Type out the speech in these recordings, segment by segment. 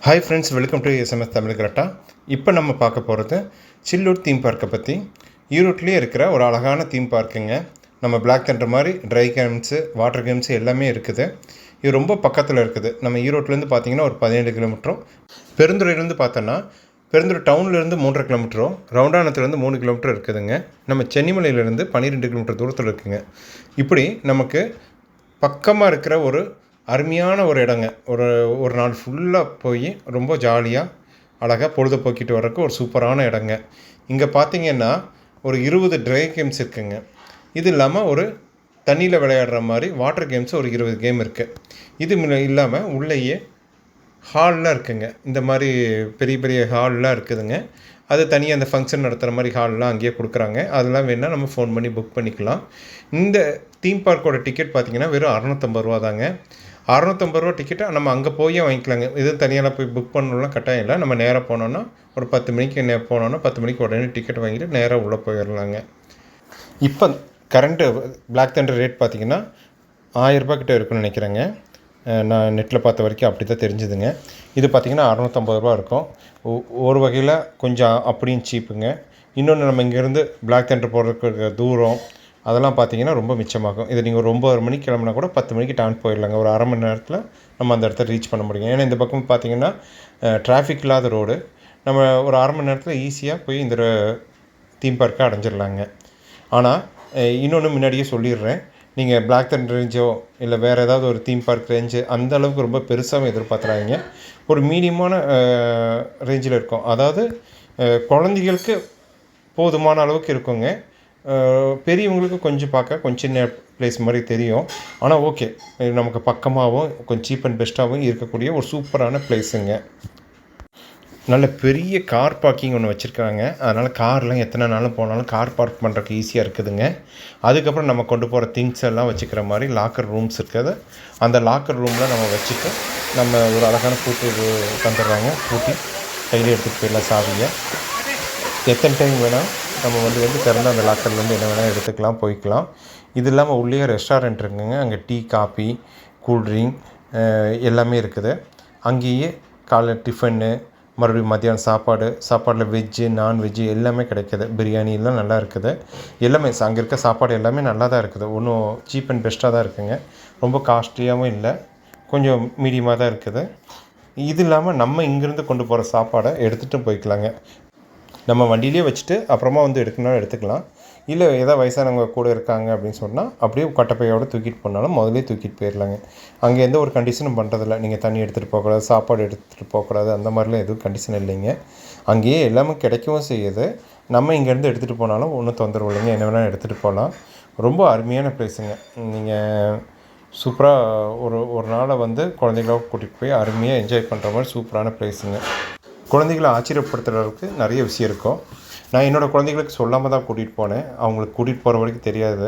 Hi friends, welcome to SMS Tamil கரெக்டாக. இப்போ நம்ம பார்க்க போகிறது சில்லூர் தீம் பார்க்கை பற்றி. ஈரோட்லேயே இருக்கிற ஒரு அழகான தீம் பார்க்குங்க. நம்ம பிளாக் தண்டர் மாதிரி ட்ரை கேம்ஸு, வாட்டர் கேம்ஸு எல்லாமே இருக்குது. இது ரொம்ப பக்கத்தில் இருக்குது. நம்ம ஈரோட்லேருந்து பார்த்திங்கன்னா ஒரு 17 கிலோமீட்டரும், பெருந்துறையிலேருந்து பார்த்தோன்னா பெருந்துறை டவுன்லேருந்து 3.5 கிலோமீட்டரும், ரவுண்டானத்துலேருந்து 3 கிலோமீட்டர் இருக்குதுங்க. நம்ம சென்னிமலையிலேருந்து 12 கிலோமீட்டர் தூரத்தில் இருக்குதுங்க. இப்படி நமக்கு பக்கமாக இருக்கிற ஒரு அருமையான ஒரு இடங்க. ஒரு நாள் ஃபுல்லாக போய் ரொம்ப ஜாலியாக அழகாக பொழுது போக்கிட்டு வர்றதுக்கு ஒரு சூப்பரான இடங்க. இங்கே பார்த்திங்கன்னா ஒரு 20 ட்ரை கேம்ஸ் இருக்குதுங்க. இது இல்லாமல் ஒரு தண்ணியில் விளையாடுற மாதிரி வாட்டர் கேம்ஸ் ஒரு 20 கேம் இருக்குது. இது இல்லாமல் உள்ளேயே ஹால்லாம் இருக்குதுங்க. இந்த மாதிரி பெரிய பெரிய ஹால்லாம் இருக்குதுங்க. அது தனியாக அந்த ஃபங்க்ஷன் நடத்துகிற மாதிரி ஹால்லாம் அங்கேயே கொடுக்குறாங்க. அதெல்லாம் வேணால் நம்ம ஃபோன் பண்ணி புக் பண்ணிக்கலாம். இந்த தீம் பார்க்கோட டிக்கெட் பார்த்திங்கன்னா வெறும் 650 ரூபா தாங்க. 650 ரூபா டிக்கெட்டை நம்ம அங்கே போய் வாங்கிக்கலாங்க. இது தனியாக போய் புக் பண்ணணும்லாம் கட்டாயம் இல்லை. நம்ம நேராக போனோன்னா ஒரு 10 மணிக்கு போனோன்னா 10 மணிக்கு உடனே டிக்கெட் வாங்கிட்டு நேராக உள்ளே போயிடலாங்க. இப்போ கரண்ட்டு பிளாக் தண்டர் ரேட் பார்த்திங்கன்னா 1000 ரூபா கிட்டே இருக்குன்னு நினைக்கிறேங்க. நான் நெட்டில் பார்த்த வரைக்கும் அப்படி தான் தெரிஞ்சுதுங்க. இது பார்த்திங்கன்னா 650 ரூபா இருக்கும். ஒரு வகையில் கொஞ்சம் அப்படியும் சீப்புங்க. இன்னொன்று, நம்ம இங்கேருந்து பிளாக் தண்டர் போகிறதுக்கு தூரம் அதெல்லாம் பார்த்திங்கன்னா ரொம்ப மிச்சமாகும். இது நீங்கள் ஒரு 9 மணிக்கு கிளம்புனா கூட 10 மணிக்கு டான் போயிடலாங்க. ஒரு அரை மணி நேரத்தில் நம்ம அந்த இடத்த ரீச் பண்ண முடியும். ஏன்னா இந்த பக்கம் பார்த்திங்கன்னா டிராஃபிக் இல்லாத ரோடு. நம்ம ஒரு அரை மணி நேரத்தில் ஈஸியாக போய் இந்த தீம் பார்க்கை அடைஞ்சிடலாங்க. ஆனால் இன்னொன்று முன்னாடியே சொல்லிடுறேன், நீங்கள் பிளாக் தண்டர் ரேஞ்சோ இல்லை வேறு ஏதாவது ஒரு தீம் பார்க் ரேஞ்சு அந்த அளவுக்கு ரொம்ப பெருசாகவும் எதிர்பார்த்துறாங்க. ஒரு மீடியமான ரேஞ்சில் இருக்கும். அதாவது குழந்தைகளுக்கு போதுமான அளவுக்கு இருக்குங்க. பெரியவங்களுக்கு கொஞ்சம் பார்க்க கொஞ்சம் சின்ன பிளேஸ் மாதிரி தெரியும். ஆனால் ஓகே, நமக்கு பக்கமாகவும் கொஞ்சம் சீப் அண்ட் பெஸ்ட்டாகவும் இருக்கக்கூடிய ஒரு சூப்பரான பிளேஸுங்க. நல்ல பெரிய கார் பார்க்கிங் ஒன்று வச்சுருக்காங்க. அதனால் கார்லாம் எத்தனை நாளும் போனாலும் கார் பார்க் பண்ணுறதுக்கு ஈஸியாக இருக்குதுங்க. அதுக்கப்புறம் நம்ம கொண்டு போகிற திங்ஸ் எல்லாம் வச்சுக்கிற மாதிரி லாக்கர் ரூம்ஸ் இருக்குது. அந்த லாக்கர் ரூமில் நம்ம வச்சுட்டு நம்ம ஒரு அழகான பூட்டி தந்துடுறாங்க. பூட்டி கையில் எடுத்துகிட்டு போயிடலாம் சாவியை. எத்தனை டைம் வேணால் நம்ம வந்து திறந்து அந்த லாக்கர்லேருந்து என்ன வேணால் எடுத்துக்கலாம், போய்க்கலாம். இது இல்லாமல் உள்ளே ரெஸ்டாரண்ட் இருக்குங்க. அங்கே டீ, காஃபி, கூல்ட்ரிங்க் எல்லாமே இருக்குது. அங்கேயே காலைல டிஃபனு, மறுபடியும் மத்தியானம் சாப்பாடில் வெஜ்ஜு, நான்வெஜ்ஜு எல்லாமே கிடைக்கிது. பிரியாணி எல்லாம் நல்லா இருக்குது. எல்லாமே அங்கே இருக்க சாப்பாடு எல்லாமே நல்லா தான் இருக்குது. ஒன்றும் சீப் அண்ட் பெஸ்ட்டாக தான் இருக்குதுங்க. ரொம்ப காஸ்ட்லியாகவும் இல்லை, கொஞ்சம் மீடியமாக தான் இருக்குது. இது இல்லாமல் நம்ம இங்கேருந்து கொண்டு போகிற சாப்பாடை எடுத்துகிட்டும் போய்க்கலாங்க. நம்ம வண்டியிலே வச்சுட்டு அப்புறமா எடுக்கணும்னா எடுத்துக்கலாம். இல்லை ஏதாவது வயசானவங்க கூட இருக்காங்க அப்படின்னு சொன்னால் அப்படியே கட்டப்பையோடு தூக்கிட்டு போனாலும் முதலே தூக்கிட்டு போயிடலாங்க. அங்கே எந்த ஒரு கண்டிஷனும் பண்ணுறதில்ல. நீங்கள் தண்ணி எடுத்துகிட்டு போகக்கூடாது, சாப்பாடு எடுத்துகிட்டு போகக்கூடாது, அந்த மாதிரிலாம் எதுவும் கண்டிஷன் இல்லைங்க. அங்கேயே எல்லாமே கிடைக்கவும் செய்யுது. நம்ம இங்கேருந்து எடுத்துகிட்டு போனாலும் ஒன்றும் தொந்தரவு இல்லைங்க. என்ன வேணாலும் எடுத்துகிட்டு போகலாம். ரொம்ப அருமையான பிளேஸுங்க. நீங்கள் சூப்பராக ஒரு நாளை குழந்தைங்களோட கூட்டிகிட்டு போய் அருமையாக என்ஜாய் பண்ணுற மாதிரி சூப்பரான பிளேஸுங்க. குழந்தைகளை ஆச்சரியப்படுத்துகிற அளவுக்கு நிறைய விஷயம் இருக்கும். நான் என்னோடய குழந்தைங்களுக்கு சொல்லாமல் தான் கூட்டிகிட்டு போனேன். அவங்களுக்கு கூட்டிகிட்டு போகிற வரைக்கும் தெரியாது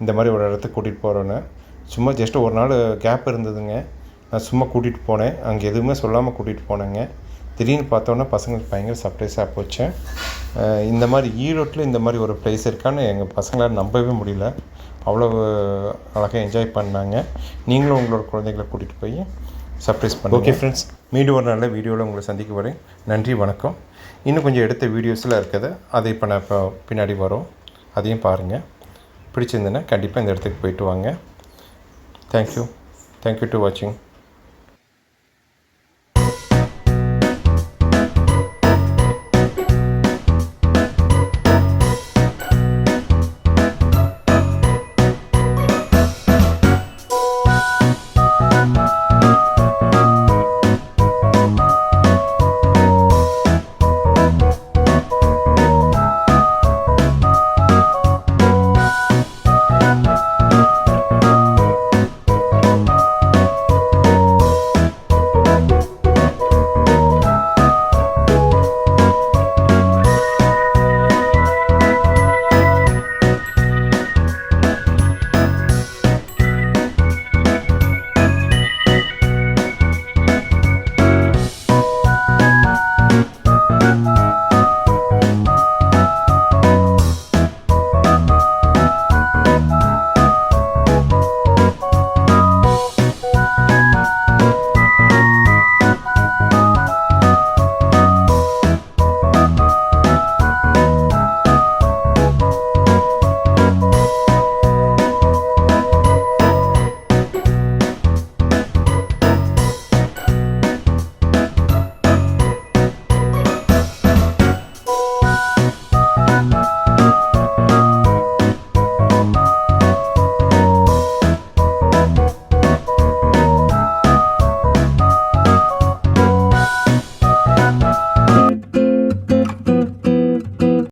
இந்த மாதிரி ஒரு இடத்துக்கு கூட்டிகிட்டு போகிறேன்னு. சும்மா ஜஸ்ட்டு ஒரு நாள் கேப் இருந்ததுங்க. நான் சும்மா கூட்டிகிட்டு போனேன். அங்கே எதுவுமே சொல்லாமல் கூட்டிகிட்டு போனேங்க. திடீர்னு பார்த்தோன்னா பசங்களுக்கு பயங்கர சர்ப்ரைஸாக போச்சேன். இந்த மாதிரி ஈரோட்டில் இந்த மாதிரி ஒரு பிளேஸ் இருக்கான்னு எங்கள் பசங்களால் நம்பவே முடியல. அவ்வளோ அழகாக என்ஜாய் பண்ணாங்க. நீங்களும் உங்களோட குழந்தைகளை கூட்டிகிட்டு போய் சர்ப்ரைஸ் பண்ணுங்கள். ஓகே ஃப்ரெண்ட்ஸ், மீண்டும் ஒரு நல்ல வீடியோவில் உங்களை சந்திக்க வரேன். நன்றி, வணக்கம். இன்னும் கொஞ்சம் எடுத்த வீடியோஸில் இருக்குது. அதை இப்போ நான் பின்னாடி வரும், அதையும் பாருங்கள். பிடிச்சிருந்தேன்னா கண்டிப்பாக இந்த இடத்துக்கு போயிட்டு வாங்க. தேங்க்யூ டு வாட்சிங்.